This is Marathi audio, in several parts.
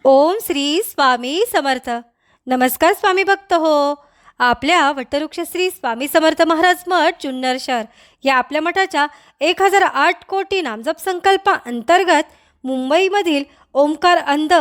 ओम श्री स्वामी समर्थ. नमस्कार स्वामी भक्त हो. आपल्या वटवृक्ष श्री स्वामी समर्थ महाराज मठ जुन्नर शहर या आपल्या मठाच्या 1008 कोटी नामजप संकल्पा अंतर्गत मुंबईमधील ओमकार अंध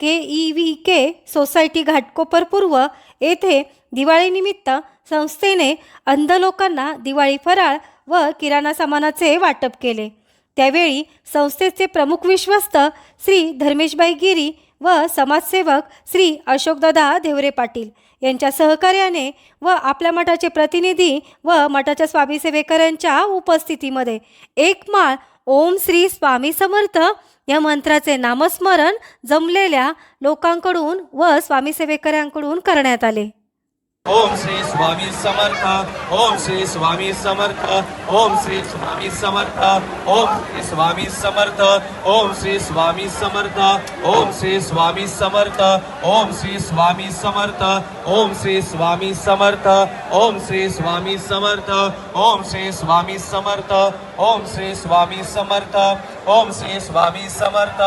KEVK सोसायटी घाटकोपर पूर्व येथे दिवाळीनिमित्त संस्थेने अंध लोकांना दिवाळी फराळ व किराणा सामानाचे वाटप केले. त्यावेळी संस्थेचे प्रमुख विश्वस्त श्री धर्मेशभाई गिरी व समाजसेवक श्री अशोकदादा देवरे पाटील यांच्या सहकार्याने व आपल्या मठाचे प्रतिनिधी व मठाच्या स्वामी सेवेकरांच्या उपस्थितीमध्ये एक माळ ओम श्री स्वामी समर्थ या मंत्राचे नामस्मरण जमलेल्या लोकांकडून व स्वामी सेवेकरांकडून करण्यात आले. ओम श्री स्वामी समर्थ. ओम श्री स्वामी समर्थ. ओम श्री स्वामी समर्थ. ओम श्री स्वामी समर्थ. ओम श्री स्वामी समर्थ. ओम श्री स्वामी समर्थ. ओम श्री स्वामी समर्थ. ओम श्री स्वामी समर्थ. ओम श्री स्वामी समर्थ. ओम श्री स्वामी समर्थ. ओम श्री स्वामी समर्थ. ओम श्री स्वामी समर्थ.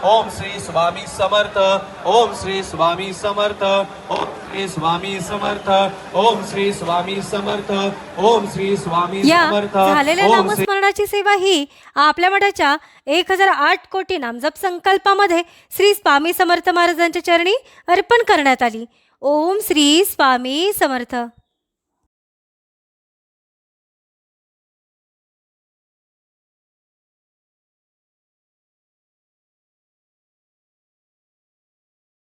ओम श्री स्वामी समर्थ. ओम श्री स्वामी समर्थ. ओम श्री स्वामी समर्थ. ओम श्री स्वामी समर्थ. ओम श्री स्वामी या समर्थ. झालेल्या नामस्मरणाची सेवा ही आपल्या मठाच्या 1008 कोटी नामजप संकल्पामध्ये श्री स्वामी समर्थ महाराजांच्या चरणी अर्पण करण्यात आली. ओम श्री स्वामी समर्थ.